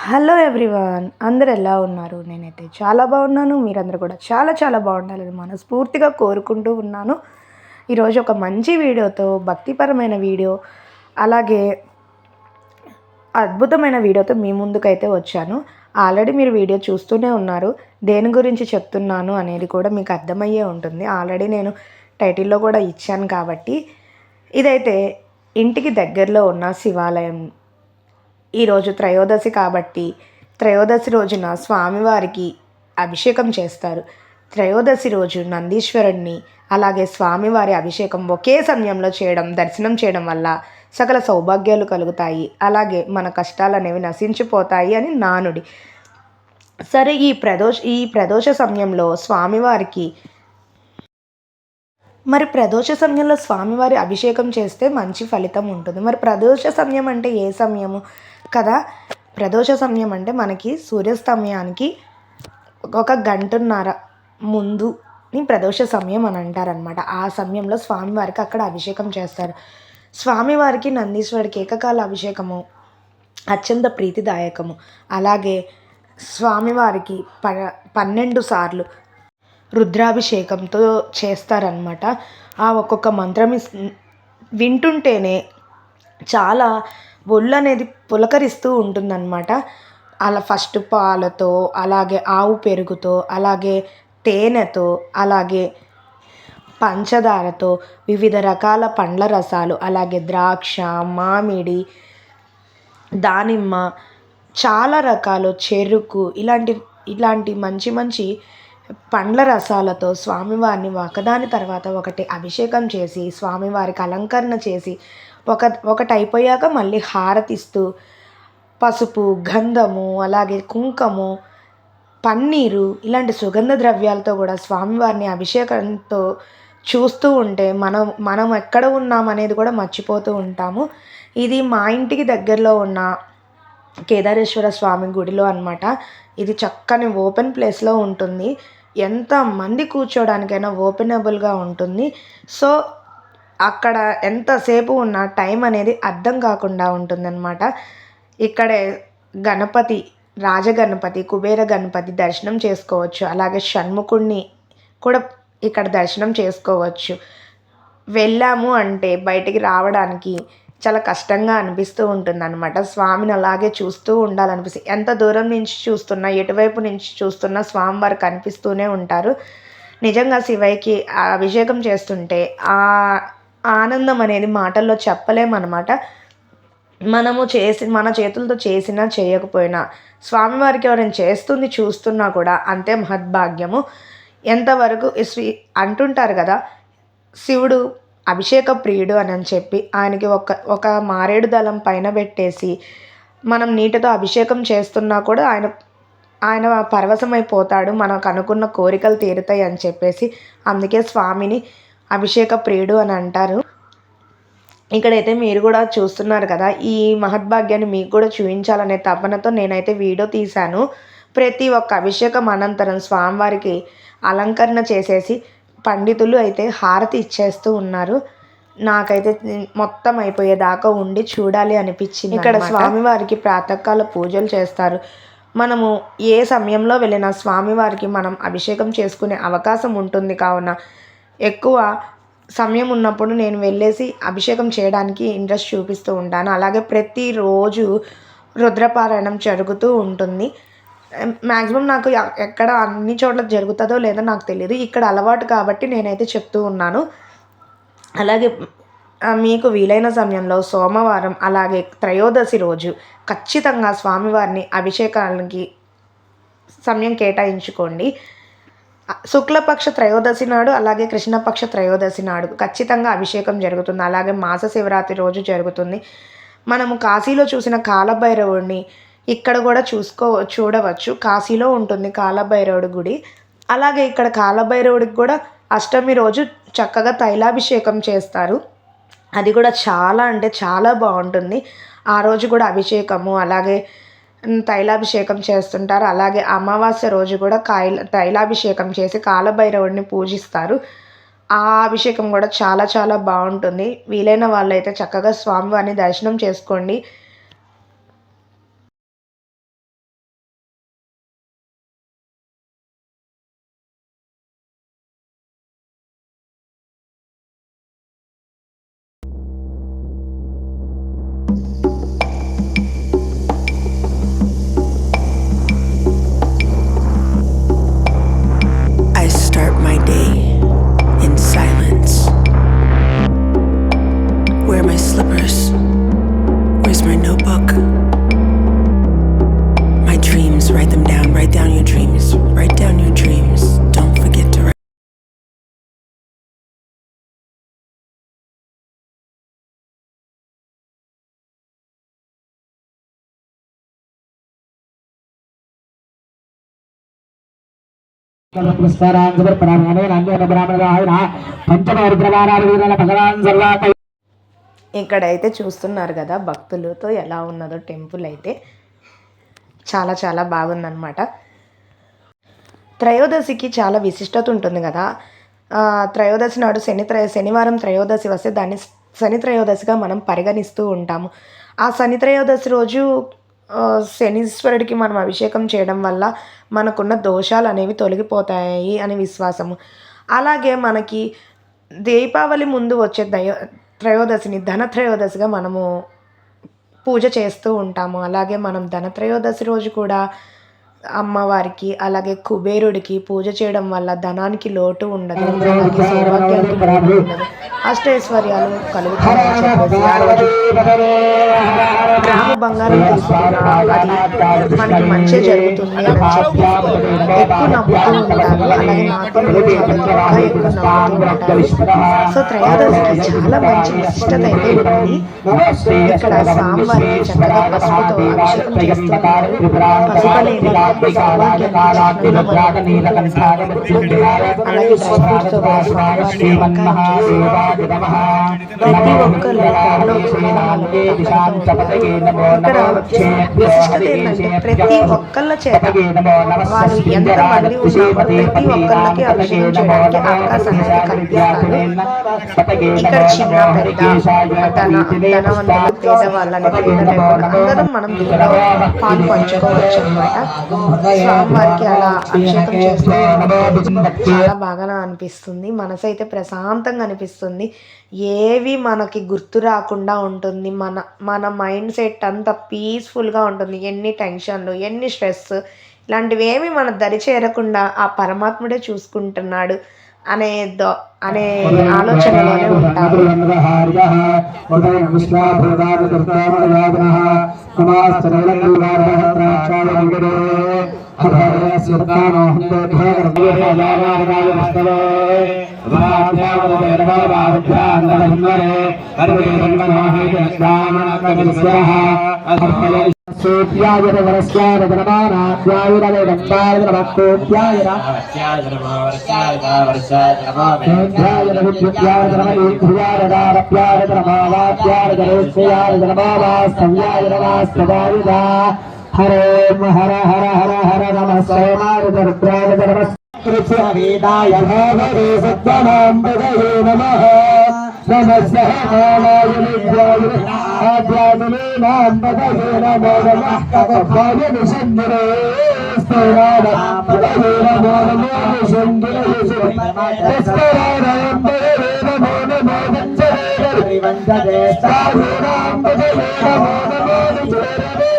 Hello everyone, అందరు ఎలా ఉన్నారు? నేనైతే చాలా బాగున్నాను. మీరందరూ కూడా చాలా చాలా బాగుండాలని మనస్ఫూర్తిగా కోరుకుంటూ ఉన్నాను. ఈరోజు ఒక మంచి వీడియోతో, భక్తిపరమైన వీడియో, అలాగే అద్భుతమైన వీడియోతో మీ ముందుకైతే వచ్చాను. ఆల్రెడీ మీరు వీడియో చూస్తూనే ఉన్నారు. దేని గురించి చెప్తున్నాను అనేది కూడా మీకు అర్థమయ్యే ఉంటుంది. ఆల్రెడీ నేను టైటిల్లో కూడా ఇచ్చాను కాబట్టి. ఇదైతే ఇంటికి దగ్గరలో ఉన్న శివాలయం. ఈరోజు త్రయోదశి కాబట్టి త్రయోదశి రోజున స్వామివారికి అభిషేకం చేస్తారు. త్రయోదశి రోజు నందీశ్వరుణ్ణి అలాగే స్వామివారి అభిషేకం ఒకే సమయంలో దర్శనం చేయడం వల్ల సకల సౌభాగ్యాలు కలుగుతాయి, అలాగే మన కష్టాలు అనేవి నశించిపోతాయి అని నానుడి. సరే, ఈ ప్రదోష సమయంలో ప్రదోష సమయంలో స్వామివారి అభిషేకం చేస్తే మంచి ఫలితం ఉంటుంది. మరి ప్రదోష సమయం అంటే ఏ సమయము కదా? ప్రదోష సమయం అంటే మనకి సూర్యాస్తమయానికి ఒక గంటన్నర ముందు ప్రదోష సమయం అని అంటారనమాట. ఆ సమయంలో స్వామివారికి అక్కడ అభిషేకం చేస్తారు. స్వామివారికి నందీశ్వరుడికి ఏకకాల అభిషేకము అత్యంత ప్రీతిదాయకము. అలాగే స్వామివారికి 12 సార్లు రుద్రాభిషేకంతో చేస్తారనమాట. ఆ ఒక్కొక్క మంత్రం వింటుంటేనే చాలా ఒళ్ళు అనేది పులకరిస్తూ ఉంటుందన్నమాట. అలా ఫస్ట్ పాలతో, అలాగే ఆవు పెరుగుతో, అలాగే తేనెతో, అలాగే పంచదారతో, వివిధ రకాల పండ్ల రసాలు, అలాగే ద్రాక్ష, మామిడి, దానిమ్మ, చాలా రకాలు, చెరుకు, ఇలాంటి మంచి మంచి పండ్ల రసాలతో స్వామివారిని ఒకదాని తర్వాత ఒకటి అభిషేకం చేసి, స్వామివారికి అలంకరణ చేసి, ఒకటి అయిపోయాక మళ్ళీ హారతిస్తూ పసుపు, గంధము, అలాగే కుంకుమ, పన్నీరు, ఇలాంటి సుగంధ ద్రవ్యాలతో కూడా స్వామివారిని అభిషేకంతో చూస్తూ ఉంటే మనం ఎక్కడ ఉన్నామనేది కూడా మర్చిపోతూ ఉంటాము. ఇది మా ఇంటికి దగ్గరలో ఉన్న కేదారేశ్వర స్వామి గుడిలో అనమాట. ఇది చక్కని ఓపెన్ ప్లేస్లో ఉంటుంది. ఎంతమంది కూర్చోడానికైనా ఓపెనబుల్గా ఉంటుంది. సో అక్కడ ఎంతసేపు ఉన్న టైం అనేది అర్థం కాకుండా ఉంటుందన్నమాట. ఇక్కడే గణపతి, రాజగణపతి, కుబేర గణపతి దర్శనం చేసుకోవచ్చు. అలాగే షణ్ముఖుడిని కూడా ఇక్కడ దర్శనం చేసుకోవచ్చు. వెళ్ళాము అంటే బయటికి రావడానికి చాలా కష్టంగా అనిపిస్తూ ఉంటుందన్నమాట. స్వామిని అలాగే చూస్తూ ఉండాలనిపిస్తుంది. ఎంత దూరం నుంచి చూస్తున్నా, ఎటువైపు నుంచి చూస్తున్నా స్వామివారు కనిపిస్తూనే ఉంటారు. నిజంగా శివయ్యకి అభిషేకం చేస్తుంటే ఆ ఆనందం అనేది మాటల్లో చెప్పలేమన్నమాట. మన చేతులతో చేసినా చేయకపోయినా స్వామివారికి ఎవరైనా చేస్తుంది చూస్తున్నా కూడా అంతే మహద్భాగ్యము. ఎంతవరకు అంటుంటారు కదా, శివుడు అభిషేక ప్రియుడు అని చెప్పి ఆయనకి ఒక మారేడు దళం పైన పెట్టేసి మనం నీటితో అభిషేకం చేస్తున్నా కూడా ఆయన పరవశమైపోతాడు, మనకు అనుకున్న కోరికలు తీరుతాయి అని చెప్పేసి అందుకే స్వామిని అభిషేక ప్రియుడు అని అంటారు. ఇక్కడైతే మీరు కూడా చూస్తున్నారు కదా, ఈ మహద్భాగ్యాన్ని మీకు కూడా చూపించాలనే తపనతో నేనైతే వీడియో తీశాను. ప్రతి ఒక్క అభిషేకం అనంతరం స్వామివారికి అలంకరణ చేసేసి పండితులు అయితే హారతి ఇచ్చేస్తూ ఉన్నారు. నాకైతే మొత్తం అయిపోయేదాకా ఉండి చూడాలి అనిపించింది. ఇక్కడ స్వామివారికి ప్రాతకాల పూజలు చేస్తారు. మనము ఏ సమయంలో వెళ్ళినా స్వామివారికి మనం అభిషేకం చేసుకునే అవకాశం ఉంటుంది. కావున ఎక్కువ సమయం ఉన్నప్పుడు నేను వెళ్ళేసి అభిషేకం చేయడానికి ఇంట్రెస్ట్ చూపిస్తూ ఉంటాను. అలాగే ప్రతిరోజు రుద్రపారాయణం జరుగుతూ ఉంటుంది. మ్యాక్సిమం నాకు ఎక్కడ అన్ని చోట్ల జరుగుతుందో లేదో నాకు తెలియదు. ఇక్కడ అలవాటు కాబట్టి నేనైతే చెప్తూ ఉన్నాను. అలాగే మీకు వీలైన సమయంలో సోమవారం అలాగే త్రయోదశి రోజు ఖచ్చితంగా స్వామివారిని అభిషేకానికి సమయం కేటాయించుకోండి. శుక్లపక్ష త్రయోదశి నాడు, అలాగే కృష్ణపక్ష త్రయోదశి నాడు ఖచ్చితంగా అభిషేకం జరుగుతుంది. అలాగే మాస శివరాత్రి రోజు జరుగుతుంది. మనము కాశీలో చూసిన కాలభైరవుడిని ఇక్కడ కూడా చూడవచ్చు. కాశీలో ఉంటుంది కాలభైరవుడి గుడి. అలాగే ఇక్కడ కాలభైరవుడికి కూడా అష్టమి రోజు చక్కగా తైలాభిషేకం చేస్తారు. అది కూడా చాలా అంటే చాలా బాగుంటుంది. ఆ రోజు కూడా అభిషేకము అలాగే తైలాభిషేకం చేస్తుంటారు. అలాగే అమావాస్య రోజు కూడా తైలాభిషేకం చేసి కాలభైరవుడిని పూజిస్తారు. ఆ అభిషేకం కూడా చాలా చాలా బాగుంటుంది. వీలైన వాళ్ళైతే చక్కగా స్వామివారిని దర్శనం చేసుకోండి. write them down, write down your dreams, write down your dreams. Don't forget to write. ఇక్కడైతే చూస్తున్నారు కదా భక్తులతో ఎలా ఉన్నదో టెంపుల్ అయితే చాలా చాలా బాగుందన్నమాట. త్రయోదశికి చాలా విశిష్టత ఉంటుంది కదా. త్రయోదశి నాడు శనివారం త్రయోదశి వస్తే దాన్ని శని త్రయోదశిగా మనం పరిగణిస్తూ ఉంటాము. ఆ శని త్రయోదశి రోజు శనీశ్వరుడికి మనం అభిషేకం చేయడం వల్ల మనకున్న దోషాలు అనేవి తొలగిపోతాయి అని విశ్వాసము. అలాగే మనకి దీపావళి ముందు వచ్చే త్రయోదశిని ధనత్రయోదశిగా మనము పూజ చేస్తూ ఉంటాము. అలాగే మనం ధనత్రయోదశి రోజు కూడా అమ్మవారికి అలాగే కుబేరుడికి పూజ చేయడం వల్ల ధనానికి లోటు ఉండదు, అలాగే సౌభాగ్యానికి లోటు ఉండదు, అష్టైశ్వర్యాలు కలుగుతాయని చెప్పేసి ఆ రోజు గ్రామ బంగారం తీసుకున్నా అది మనకి మంచి జరుగుతుంది అని చెప్పి ఎక్కువ నమ్ముతూ ఉంటారు. అలాగే నాకు చాలా ఎక్కువ నమ్ముతూ ఉంటారు. సో త్రయోదశికి చాలా మంచి విశిష్టత అయితే ఉంది. ఇక్కడ స్వామివారికి చక్కగా పసుపుతో అభిషేకం చేస్తున్నారు. పసుపు అనేది సౌభాగ్యానికి అలాగే డ్రై ఫ్రూట్స్తో స్వామివారిని ప్రతి ఒక్కరు ఇక్కడ విశిష్టత ఏంటంటే ప్రతి ఒక్కళ్ళ చేత వాళ్ళు ఎంతమంది ఉన్నా కూడా ప్రతి ఒక్కళ్ళకి అభిషేకం చేయడానికి అవకాశం అనేది కల్పిస్తారు. ఇక్కడ చిన్న పెద్ద ధనవంతులు పేదవాళ్ళని తేడా లేకుండా అందరం మనం దీనిలో పాలు పంచుకోవచ్చు అనమాట. స్వామివారికి అలా అభిషేకం చేస్తూ చాలా బాగా అనిపిస్తుంది. మనసు అయితే ప్రశాంతంగా అనిపిస్తుంది. ఏవి మనకి గుర్తు రాకుండా ఉంటుంది. మన మైండ్ సెట్ అంతా పీస్ఫుల్గా ఉంటుంది. ఎన్ని టెన్షన్లు ఎన్ని స్ట్రెస్ ఇలాంటివి ఏమి మన దరి చేరకుండా ఆ పరమాత్ముడే చూసుకుంటున్నాడు అనే ఆలోచనలోనే ఉంటాము. హరే హర హర హర హర నమ శివాయ వేదాయ భగవతే సత్యనాంబదయే నమః నమస్య నారాయణ విద్యాయ ఆద్యాదనే నాంబదయే నమో నమః కపభాయ నిషందరే స్తోరాయ నమో నమో నిషందరే స్తోరాయ నమో నమో వంచరే వంచరే స్తోరాయ నమో నమో నిషందరే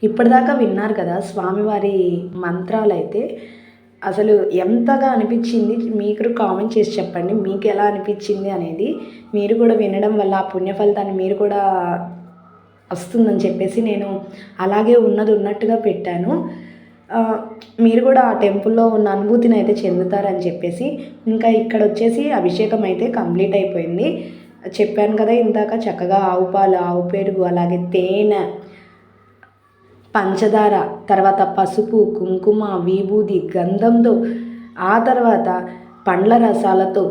ఇప్పటిదాకా విన్నారు కదా స్వామివారి మంత్రాలు అయితే. అసలు ఎంతగా అనిపించింది మీరు కామెంట్ చేసి చెప్పండి, మీకు ఎలా అనిపించింది అనేది. మీరు కూడా వినడం వల్ల ఆ పుణ్య ఫలితాన్ని మీరు కూడా వస్తుందని చెప్పేసి నేను అలాగే ఉన్నది ఉన్నట్టుగా పెట్టాను. మీరు కూడా ఆ టెంపుల్లో ఉన్న అనుభూతిని అయితే చెందుతారని చెప్పేసి. ఇంకా ఇక్కడ వచ్చేసి అభిషేకం అయితే కంప్లీట్ అయిపోయింది. చెప్పాను కదా ఇందాక, చక్కగా ఆవు పాలు, ఆవు పెరుగు, అలాగే తేనె, పంచదార, తర్వాత పసుపు, కుంకుమ, విభూది, గంధంతో, ఆ తర్వాత పండ్ల రసాలతో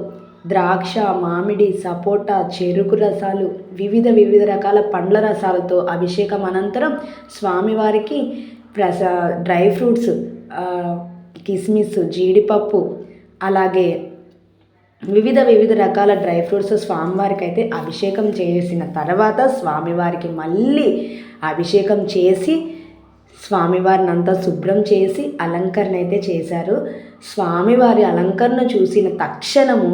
ద్రాక్ష, మామిడి, సపోటా, చెరుకు రసాలు, వివిధ రకాల పండ్ల రసాలతో అభిషేకం అనంతరం స్వామివారికి డ్రై ఫ్రూట్స్, కిస్మిస్, జీడిపప్పు, అలాగే వివిధ రకాల డ్రై ఫ్రూట్స్ స్వామివారికి అయితే అభిషేకం చేసిన తర్వాత స్వామివారికి మళ్ళీ అభిషేకం చేసి స్వామివారిని అంతా శుభ్రం చేసి అలంకరణ అయితే చేశారు. స్వామివారి అలంకరణ చూసిన తక్షణము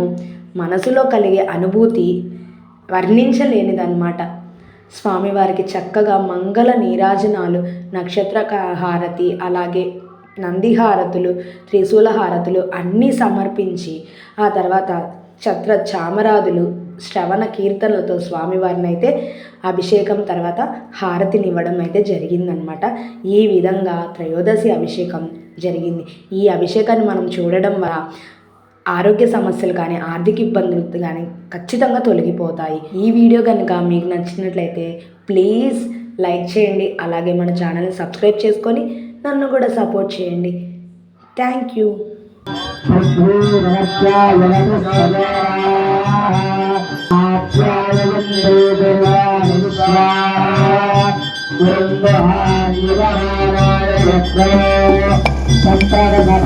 మనసులో కలిగే అనుభూతి వర్ణించలేనిదన్నమాట. స్వామివారికి చక్కగా మంగళ నీరాజనాలు, నక్షత్ర హారతి, అలాగే నందిహారతులు, త్రిశూల హారతులు అన్నీ సమర్పించి ఆ తర్వాత ఛత్ర చామరాదులు, శ్రవణ కీర్తనలతో స్వామివారిని అయితే అభిషేకం తర్వాత హారతినివ్వడం అయితే జరిగిందనమాట. ఈ విధంగా త్రయోదశి అభిషేకం జరిగింది. ఈ అభిషేకాన్ని మనం చూడడం వల్ల ఆరోగ్య సమస్యలు కానీ ఆర్థిక ఇబ్బందులు కానీ ఖచ్చితంగా తొలగిపోతాయి. ఈ వీడియో కనుక మీకు నచ్చినట్లయితే ప్లీజ్ లైక్ చేయండి, అలాగే మన ఛానల్ని సబ్స్క్రైబ్ చేసుకొని నన్ను కూడా సపోర్ట్ చేయండి. Thank you. Sarva